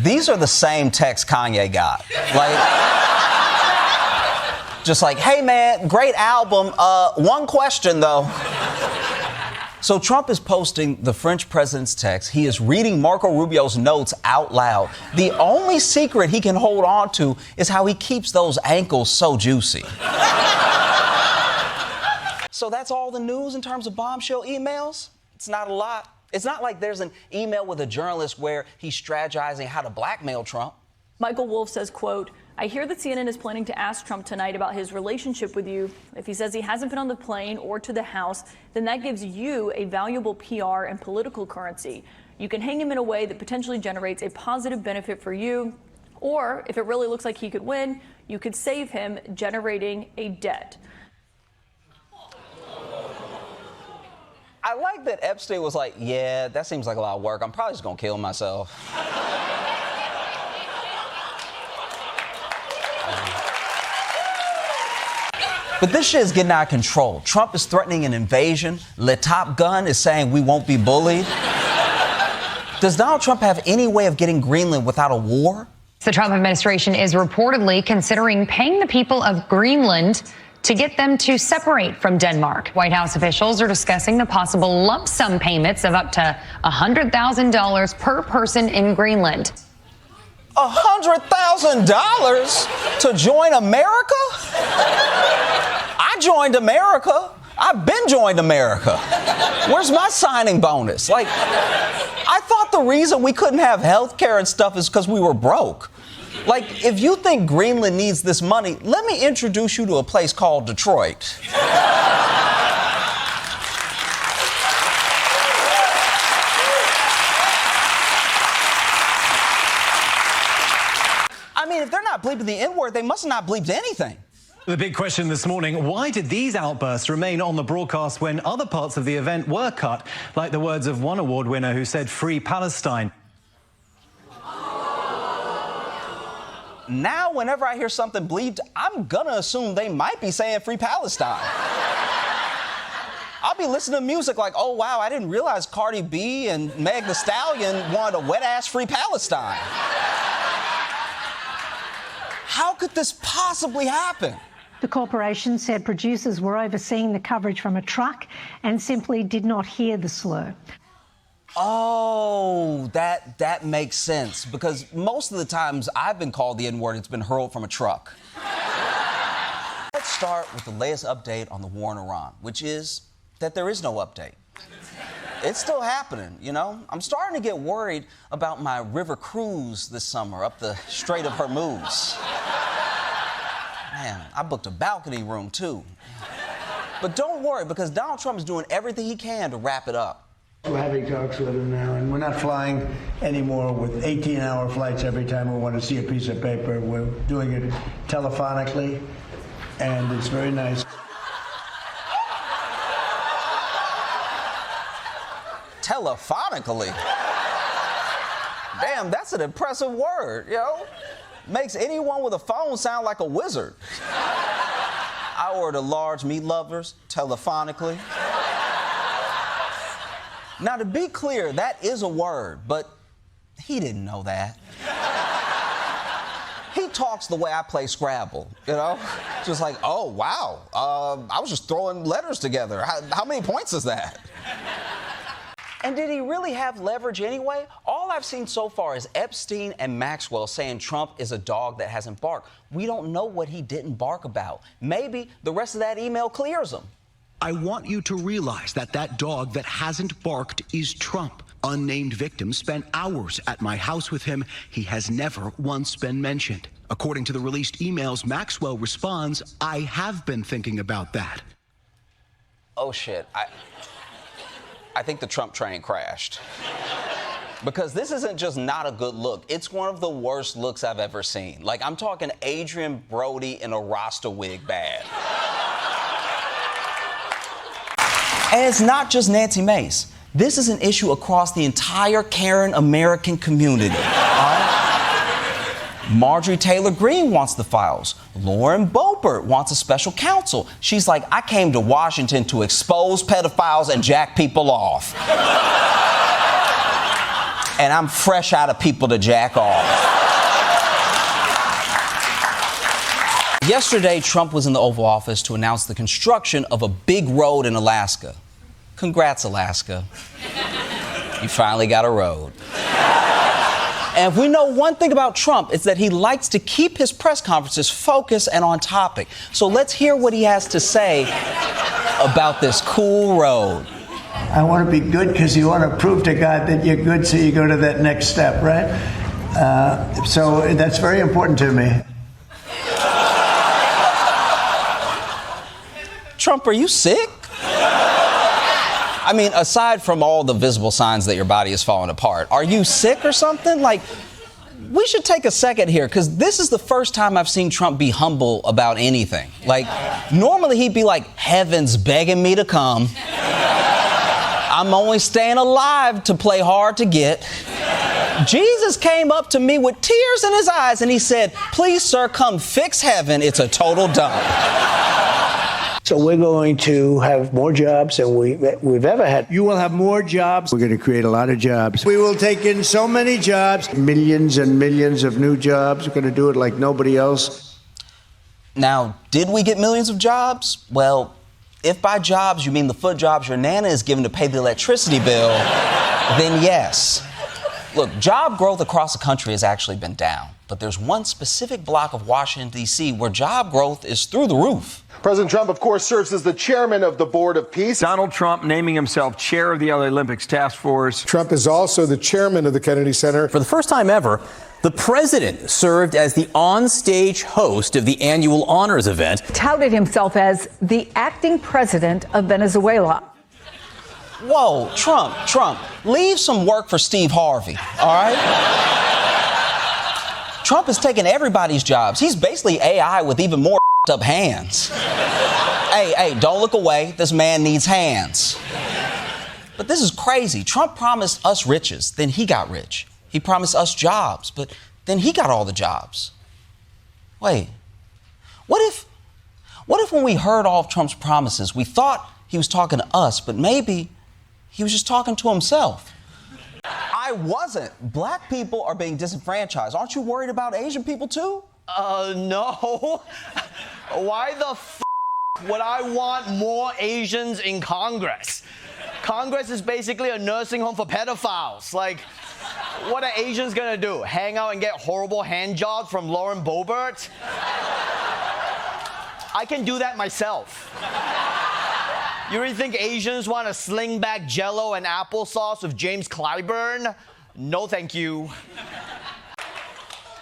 Speaker 3: These are the same texts Kanye got. Just like, hey man, great album. One question though. So Trump is posting the French president's text. He is reading Marco Rubio's notes out loud. The only secret he can hold on to is how he keeps those ankles so juicy. So that's all the news in terms of bombshell emails? It's not a lot. It's not like there's an email with a journalist where he's strategizing how to blackmail Trump.
Speaker 15: Michael Wolff says, quote, "I hear that CNN is planning to ask Trump tonight about his relationship with you. If he says he hasn't been on the plane or to the House, then that gives you a valuable PR and political currency. You can hang him in a way that potentially generates a positive benefit for you. Or if it really looks like he could win, you could save him generating a debt."
Speaker 3: I like that Epstein was like, yeah, that seems like a lot of work. I'm probably just gonna kill myself. But this shit is getting out of control. Trump is threatening an invasion. Le Top Gun is saying we won't be bullied. Does Donald Trump have any way of getting Greenland without a war?
Speaker 27: The Trump administration is reportedly considering paying the people of Greenland to get them to separate from Denmark. White House officials are discussing the possible lump sum payments of up to $100,000 per person in Greenland.
Speaker 3: $100,000 to join America? I joined America. I've been joined America. Where's my signing bonus? Like, I thought the reason we couldn't have health care and stuff is because we were broke. Like, if you think Greenland needs this money, let me introduce you to a place called Detroit. I mean, if they're not bleeping the N-word, they must not bleep anything.
Speaker 16: The big question this morning, why did these outbursts remain on the broadcast when other parts of the event were cut, like the words of one award winner who said, "Free Palestine"?
Speaker 3: Now, whenever I hear something bleeped, I'm gonna assume they might be saying "Free Palestine." I'll be listening to music like, oh, wow, I didn't realize Cardi B and Meg Thee Stallion wanted a wet-ass Free Palestine. How could this possibly happen?
Speaker 17: The corporation said producers were overseeing the coverage from a truck and simply did not hear the slur.
Speaker 3: Oh, that makes sense, because most of the times I've been called the N-word, it's been hurled from a truck. Let's start with the latest update on the war in Iran, which is that there is no update. It's still happening, you know? I'm starting to get worried about my river cruise this summer up the Strait of Hormuz. Man, I booked a balcony room, too. But don't worry, because Donald Trump is doing everything he can to wrap it up.
Speaker 6: We're having talks with him now, and we're not flying anymore with 18-hour flights every time we want to see a piece of paper. We're doing it telephonically, and it's very nice.
Speaker 3: Telephonically? Damn, that's an impressive word, yo. Makes anyone with a phone sound like a wizard. I ordered large meat lovers telephonically. Now, to be clear, that is a word, but he didn't know that. He talks the way I play Scrabble, you know? Just like, oh, wow, I was just throwing letters together. How many points is that? And did he really have leverage anyway? All I've seen so far is Epstein and Maxwell saying Trump is a dog that hasn't barked. We don't know what he didn't bark about. Maybe the rest of that email clears him.
Speaker 2: I want you to realize that that dog that hasn't barked is Trump. Unnamed victims spent hours at my house with him. He has never once been mentioned. According to the released emails, Maxwell responds, I have been thinking about that.
Speaker 3: Oh, shit. I think the Trump train crashed. Because this isn't just not a good look. It's one of the worst looks I've ever seen. Like, I'm talking Adrian Brody in a Rasta wig bad. And it's not just Nancy Mace. This is an issue across the entire Karen American community. All right? Marjorie Taylor Greene wants the files. Lauren Boebert wants a special counsel. She's like, I came to Washington to expose pedophiles and jack people off. And I'm fresh out of people to jack off. Yesterday, Trump was in the Oval Office to announce the construction of a big road in Alaska. Congrats, Alaska. You finally got a road. And if we know one thing about Trump, it's that he likes to keep his press conferences focused and on topic. So let's hear what he has to say about this cool road.
Speaker 6: I want to be good because you want to prove to God that you're good, so you go to that next step, right? So that's very important to me.
Speaker 3: Trump, are you sick? I mean, aside from all the visible signs that your body is falling apart, are you sick or something? Like, we should take a second here, because this is the first time I've seen Trump be humble about anything. Like, normally he'd be like, heaven's begging me to come. I'm only staying alive to play hard to get. Jesus came up to me with tears in his eyes and he said, please, sir, come fix heaven. It's a total dump.
Speaker 6: So we're going to have more jobs than we've ever had. You will have more jobs. We're going to create a lot of jobs. We will take in so many jobs, millions and millions of new jobs. We're going to do it like nobody else.
Speaker 3: Now, did we get millions of jobs? Well, if by jobs you mean the foot jobs your nana is given to pay the electricity bill, then yes. Look, job growth across the country has actually been down. But there's one specific block of Washington, D.C. where job growth is through the roof.
Speaker 11: President Trump, of course, serves as the chairman of the Board of Peace.
Speaker 5: Donald Trump naming himself chair of the LA Olympics Task Force.
Speaker 11: Trump is also the chairman of the Kennedy Center.
Speaker 24: For the first time ever, the president served as the on-stage host of the annual honors event.
Speaker 17: Touted himself as the acting president of Venezuela.
Speaker 3: Whoa, Trump, leave some work for Steve Harvey, all right? Trump is taking everybody's jobs. He's basically AI with even more up hands. Hey, don't look away. This man needs hands. But this is crazy. Trump promised us riches, then he got rich. He promised us jobs, but then he got all the jobs. Wait, what if when we heard all of Trump's promises, we thought he was talking to us, but maybe he was just talking to himself? I wasn't. Black people are being disenfranchised. Aren't you worried about Asian people too?
Speaker 7: No. Why the would I want more Asians in Congress? Congress is basically a nursing home for pedophiles. Like, what are Asians gonna do? Hang out and get horrible hand jobs from Lauren Boebert? I can do that myself. You really think Asians want to sling back Jell-O and applesauce with James Clyburn? No, thank you.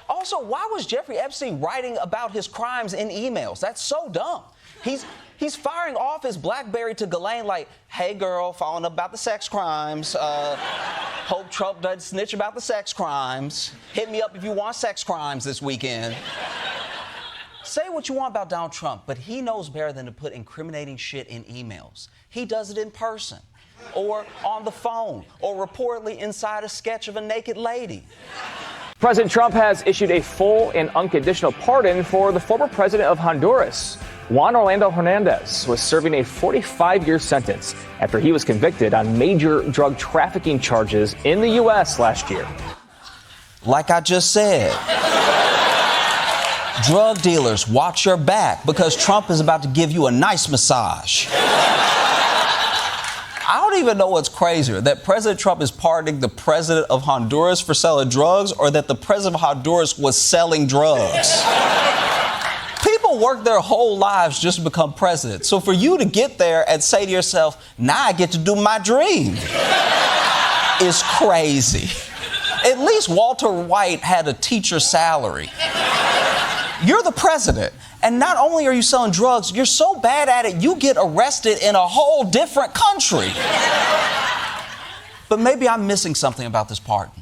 Speaker 3: Also, why was Jeffrey Epstein writing about his crimes in emails? That's so dumb. He's firing off his BlackBerry to Ghislaine like, hey, girl, following up about the sex crimes. Hope Trump doesn't snitch about the sex crimes. Hit me up if you want sex crimes this weekend. Say what you want about Donald Trump, but he knows better than to put incriminating shit in emails. He does it in person, or on the phone, or reportedly inside a sketch of a naked lady.
Speaker 8: President Trump has issued a full and unconditional pardon for the former president of Honduras. Juan Orlando Hernandez was serving a 45-year sentence after he was convicted on major drug trafficking charges in the U.S. last year.
Speaker 3: Like I just said, drug dealers, watch your back because Trump is about to give you a nice massage. I don't even know what's crazier, that President Trump is pardoning the president of Honduras for selling drugs, or that the president of Honduras was selling drugs. People work their whole lives just to become president. So for you to get there and say to yourself, now I get to do my dream, is crazy. At least Walter White had a teacher's salary. You're the president, and not only are you selling drugs, you're so bad at it, you get arrested in a whole different country. But maybe I'm missing something about this pardon.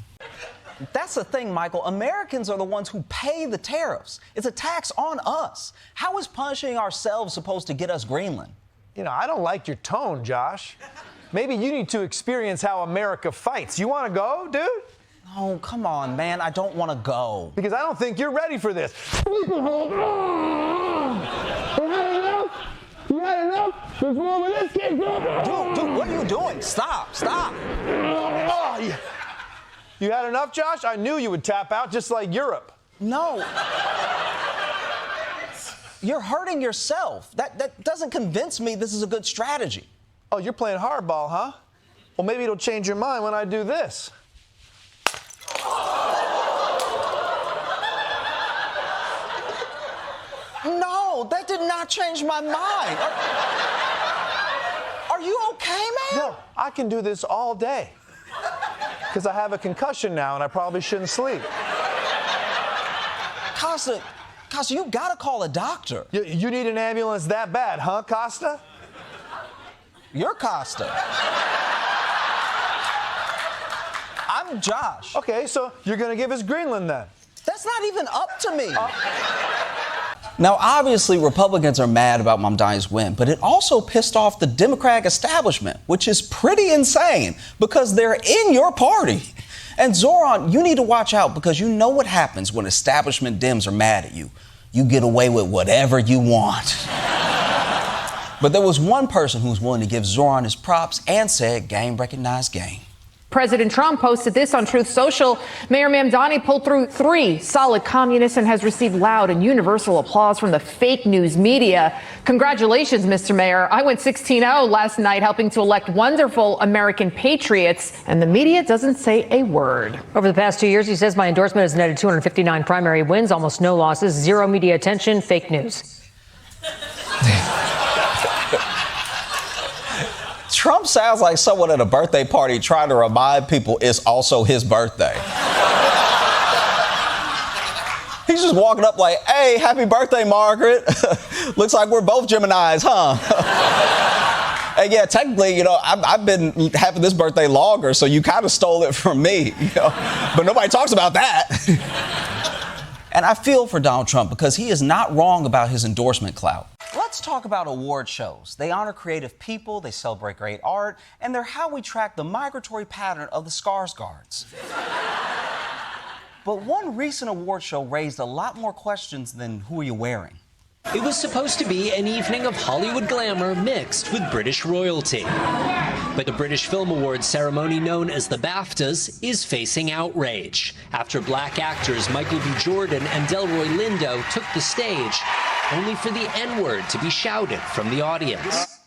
Speaker 3: That's the thing, Michael. Americans are the ones who pay the tariffs. It's a tax on us. How is punishing ourselves supposed to get us Greenland?
Speaker 12: You know, I don't like your tone, Josh. Maybe you need to experience how America fights. You want to go, dude?
Speaker 3: Oh, come on, man. I don't want to go.
Speaker 12: Because I don't think you're ready for this. You had enough? There's more with this kid.
Speaker 3: Dude, what are you doing? Stop.
Speaker 12: You had enough, Josh? I knew you would tap out just like Europe.
Speaker 3: No. You're hurting yourself. That doesn't convince me this is a good strategy.
Speaker 12: Oh, you're playing hardball, huh? Well, maybe it'll change your mind when I do this.
Speaker 3: No, that did not change my mind. Are you okay, man?
Speaker 12: No, I can do this all day. Because I have a concussion now and I probably shouldn't sleep.
Speaker 3: Costa, you gotta call a doctor.
Speaker 12: You need an ambulance that bad, huh, Costa?
Speaker 3: You're Costa. I'm Josh.
Speaker 12: Okay, so you're gonna give us Greenland then?
Speaker 3: That's not even up to me. Now, obviously, Republicans are mad about Mamdani's win, but it also pissed off the Democratic establishment, which is pretty insane because they're in your party. And Zoran, you need to watch out because you know what happens when establishment Dems are mad at you. You get away with whatever you want. But there was one person who was willing to give Zoran his props and said, game recognized game.
Speaker 17: President Trump posted this on Truth Social. Mayor Mamdani pulled through 3 solid communists and has received loud and universal applause from the fake news media. Congratulations, Mr. Mayor. I went 16-0 last night, helping to elect wonderful American patriots, and the media doesn't say a word.
Speaker 27: Over the past 2 years, he says my endorsement has netted 259 primary wins, almost no losses, 0 media attention, fake news.
Speaker 3: Trump sounds like someone at a birthday party trying to remind people it's also his birthday. He's just walking up like, hey, happy birthday, Margaret. Looks like we're both Geminis, huh? And yeah, technically, you know, I've been having this birthday longer, so you kind of stole it from me, you know? But nobody talks about that. And I feel for Donald Trump because he is not wrong about his endorsement clout. Let's talk about award shows. They honor creative people, they celebrate great art, and they're how we track the migratory pattern of the Skarsgårds. But one recent award show raised a lot more questions than who are you wearing?
Speaker 18: It was supposed to be an evening of Hollywood glamour mixed with British royalty. But the British Film Awards ceremony known as the BAFTAs is facing outrage after black actors Michael B. Jordan and Delroy Lindo took the stage only for the N-word to be shouted from the audience.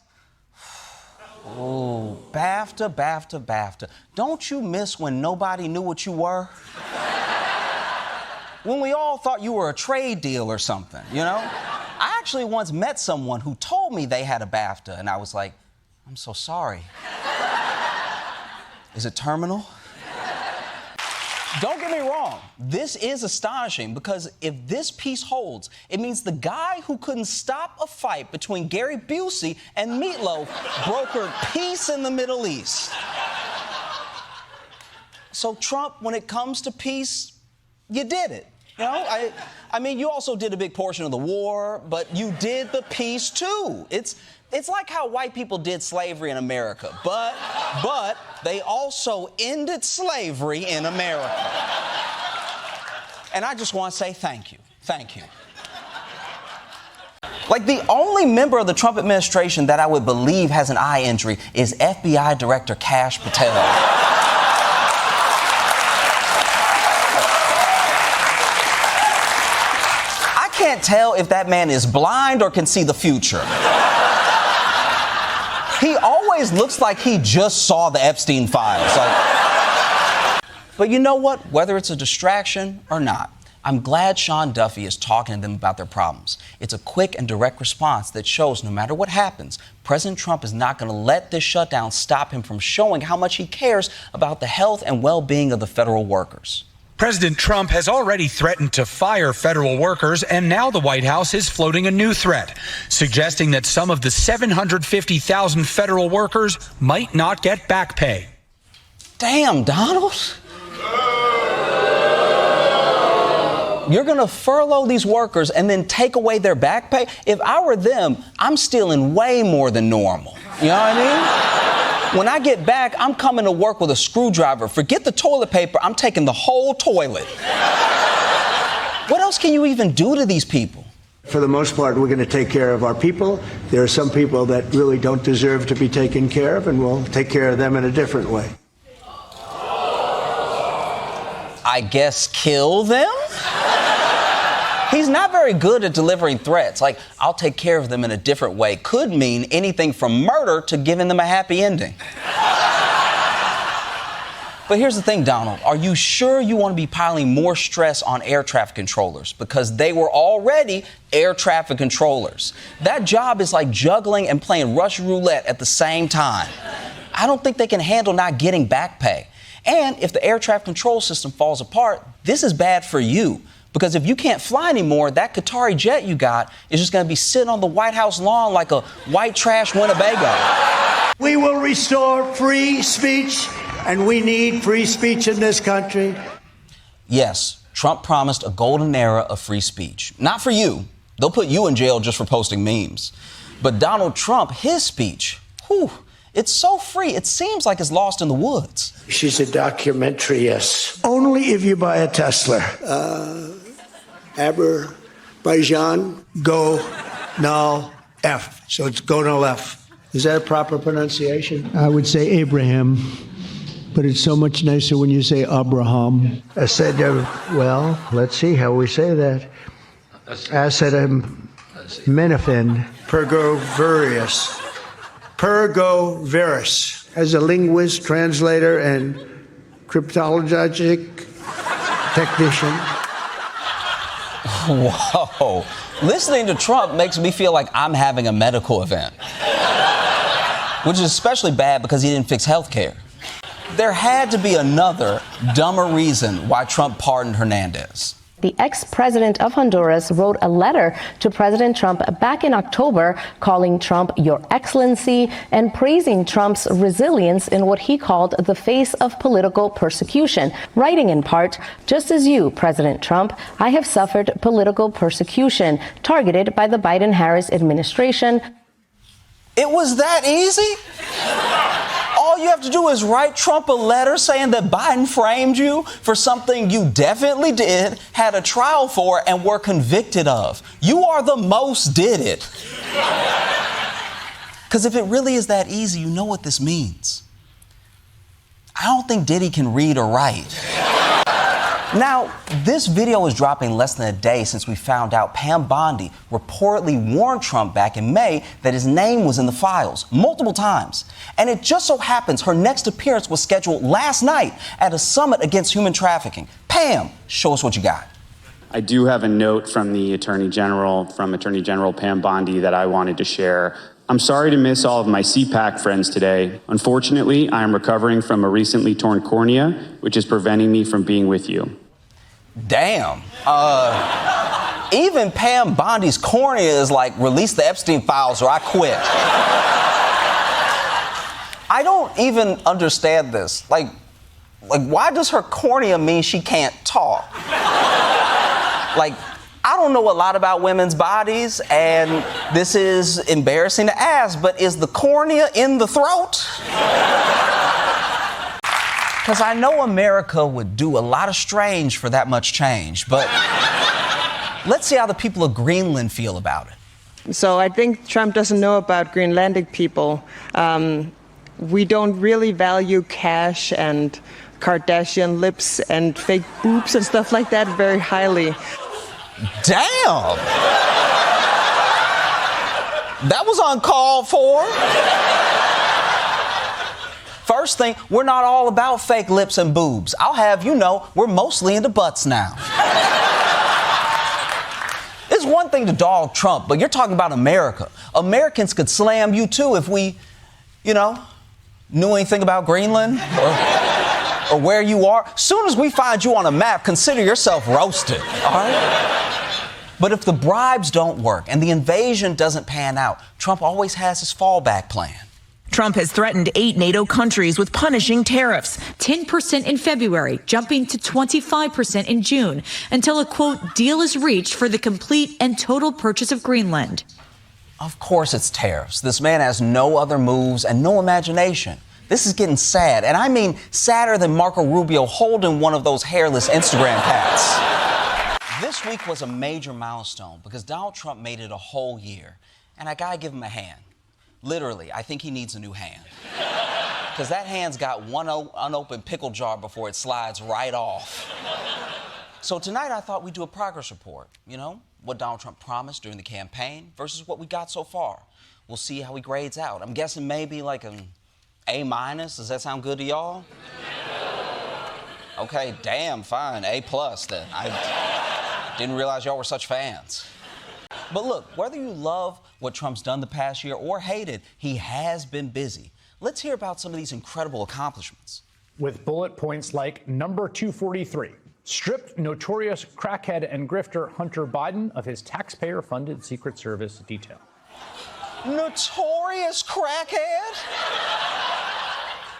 Speaker 3: Oh, BAFTA. Don't you miss when nobody knew what you were? When we all thought you were a trade deal or something, you know? I actually once met someone who told me they had a BAFTA, and I was like, I'm so sorry. Is it terminal? Don't get me wrong, this is astonishing because if this piece holds, it means the guy who couldn't stop a fight between Gary Busey and Meatloaf brokered peace in the Middle East. So Trump, when it comes to peace, you did it. You know, I mean, you also did a big portion of the war, but you did the peace too. It's like how white people did slavery in America, but they also ended slavery in America. And I just want to say thank you. Thank you. Like, the only member of the Trump administration that I would believe has an eye injury is FBI Director Kash Patel. I can't tell if that man is blind or can see the future. He always looks like he just saw the Epstein files. But you know what? Whether it's a distraction or not, I'm glad Sean Duffy is talking to them about their problems. It's a quick and direct response that shows no matter what happens, President Trump is not going to let this shutdown stop him from showing how much he cares about the health and well-being of the federal workers.
Speaker 19: President Trump has already threatened to fire federal workers, and now the White House is floating a new threat, suggesting that some of the 750,000 federal workers might not get back pay.
Speaker 3: Damn, Donald. You're going to furlough these workers and then take away their back pay? If I were them, I'm stealing way more than normal. You know what I mean? When I get back, I'm coming to work with a screwdriver. Forget the toilet paper, I'm taking the whole toilet. What else can you even do to these people?
Speaker 6: For the most part, we're going to take care of our people. There are some people that really don't deserve to be taken care of, and we'll take care of them in a different way.
Speaker 3: I guess kill them? He's not very good at delivering threats. Like, I'll take care of them in a different way could mean anything from murder to giving them a happy ending. But here's the thing, Donald. Are you sure you want to be piling more stress on air traffic controllers? Because they were already air traffic controllers. That job is like juggling and playing Russian roulette at the same time. I don't think they can handle not getting back pay. And if the air traffic control system falls apart, this is bad for you. Because if you can't fly anymore, that Qatari jet you got is just going to be sitting on the White House lawn like a white trash Winnebago.
Speaker 6: We will restore free speech, and we need free speech in this country.
Speaker 3: Yes, Trump promised a golden era of free speech. Not for you. They'll put you in jail just for posting memes. But Donald Trump, his speech, whew, it's so free, it seems like it's lost in the woods.
Speaker 6: She's a documentariist. Only if you buy a Tesla. Azerbaijan, go, no, F. So it's go, no, F. Is that a proper pronunciation? I would say Abraham, but it's so much nicer when you say Abraham. I said, well, let's see how we say that. Acetaminophen, pergovirus. Pergovirus. As a linguist, translator, and cryptologic technician.
Speaker 3: Whoa. Listening to Trump makes me feel like I'm having a medical event. Which is especially bad because he didn't fix health care. There had to be another, dumber reason why Trump pardoned Hernandez.
Speaker 20: The ex-president of Honduras wrote a letter to President Trump back in October calling Trump Your Excellency and praising Trump's resilience in what he called the face of political persecution, writing in part, "Just as you, President Trump, I have suffered political persecution targeted by the Biden-Harris administration."
Speaker 3: It was that easy? All you have to do is write Trump a letter saying that Biden framed you for something you definitely did, had a trial for, and were convicted of. You are the most did it. Because if it really is that easy, you know what this means. I don't think Diddy can read or write. Now, this video is dropping less than a day since we found out Pam Bondi reportedly warned Trump back in May that his name was in the files multiple times. And it just so happens her next appearance was scheduled last night at a summit against human trafficking. Pam, show us what you got.
Speaker 9: I do have a note from the Attorney General, Pam Bondi, that I wanted to share. I'm sorry to miss all of my CPAC friends today. Unfortunately, I am recovering from a recently torn cornea, which is preventing me from being with you.
Speaker 3: Damn. Even Pam Bondi's cornea is like, release the Epstein files or I quit. I don't even understand this. Like, why does her cornea mean she can't talk? Like, I don't know a lot about women's bodies, and this is embarrassing to ask, but is the cornea in the throat? Because I know America would do a lot of strange for that much change, but let's see how the people of Greenland feel about it.
Speaker 10: So I think Trump doesn't know about Greenlandic people. We don't really value cash and Kardashian lips and fake boobs and stuff like that very highly.
Speaker 3: Damn! That was uncalled for. First thing, we're not all about fake lips and boobs. I'll have you know, we're mostly into butts now. It's one thing to dog Trump, but you're talking about America. Americans could slam you too if we, knew anything about Greenland or where you are. Soon as we find you on a map, consider yourself roasted, all right? But if the bribes don't work and the invasion doesn't pan out, Trump always has his fallback plan.
Speaker 4: Trump has threatened 8 NATO countries with punishing tariffs.
Speaker 21: 10% in February, jumping to 25% in June, until a, quote, deal is reached for the complete and total purchase of Greenland.
Speaker 3: Of course it's tariffs. This man has no other moves and no imagination. This is getting sad, and I mean sadder than Marco Rubio holding one of those hairless Instagram hats. This week was a major milestone because Donald Trump made it a whole year, and I gotta give him a hand. Literally, I think he needs a new hand. Because that hand's got one unopened pickle jar before it slides right off. So tonight I thought we'd do a progress report, what Donald Trump promised during the campaign versus what we got so far. We'll see how he grades out. I'm guessing maybe like an A-. Does that sound good to y'all? Okay, damn, fine, A+ then. I didn't realize y'all were such fans. But look, whether you love what Trump's done the past year or hate it, he has been busy. Let's hear about some of these incredible accomplishments.
Speaker 22: With bullet points like number 243, stripped notorious crackhead and grifter Hunter Biden of his taxpayer-funded Secret Service detail.
Speaker 3: Notorious crackhead?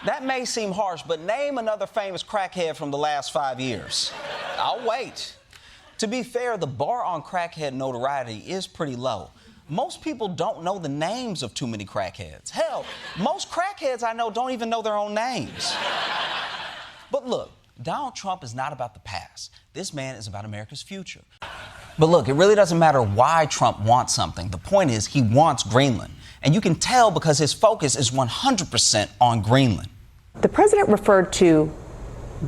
Speaker 3: That may seem harsh, but name another famous crackhead from the last 5 years. I'll wait. To be fair, the bar on crackhead notoriety is pretty low. Most people don't know the names of too many crackheads. Hell, most crackheads I know don't even know their own names. But look, Donald Trump is not about the past. This man is about America's future. But look, it really doesn't matter why Trump wants something. The point is he wants Greenland. And you can tell because his focus is 100% on Greenland.
Speaker 17: The president referred to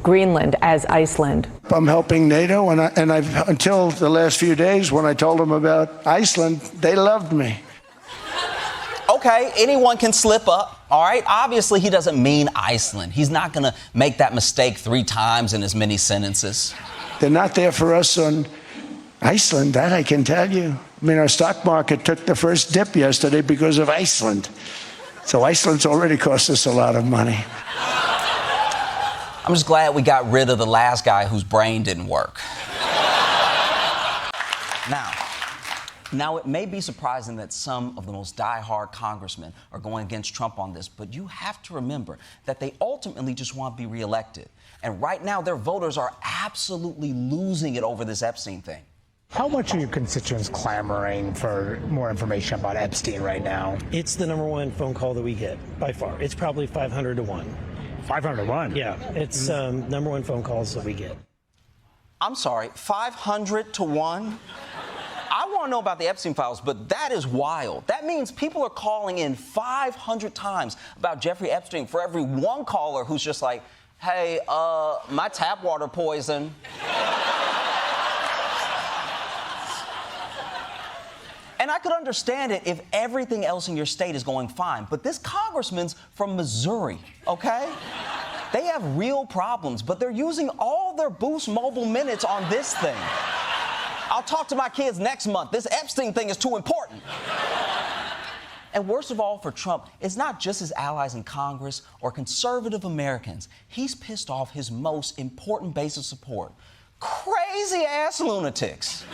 Speaker 17: Greenland as Iceland.
Speaker 6: I'm helping NATO, and I've until the last few days when I told them about Iceland, they loved me.
Speaker 3: Okay, anyone can slip up, all right? Obviously, he doesn't mean Iceland. He's not going to make that mistake 3 times in as many sentences.
Speaker 6: They're not there for us on Iceland, that I can tell you. I mean, our stock market took the first dip yesterday because of Iceland. So Iceland's already cost us a lot of money.
Speaker 3: I'm just glad we got rid of the last guy whose brain didn't work. Now, it may be surprising that some of the most die-hard congressmen are going against Trump on this, but you have to remember that they ultimately just want to be reelected. And right now, their voters are absolutely losing it over this Epstein thing.
Speaker 23: How much are your constituents clamoring for more information about Epstein right now?
Speaker 25: It's the #1 phone call that we get, by far. It's probably 500 to 1.
Speaker 23: 500 to 1?
Speaker 25: Yeah, it's #1 phone calls that we get.
Speaker 3: I'm sorry, 500 to 1? I want to know about the Epstein files, but that is wild. That means people are calling in 500 times about Jeffrey Epstein for every one caller who's just like, Hey, my tap water poison. And I could understand it if everything else in your state is going fine. But this congressman's from Missouri, okay? They have real problems, but they're using all their Boost Mobile minutes on this thing. I'll talk to my kids next month. This Epstein thing is too important. And worst of all for Trump, it's not just his allies in Congress or conservative Americans. He's pissed off his most important base of support. Crazy-ass lunatics.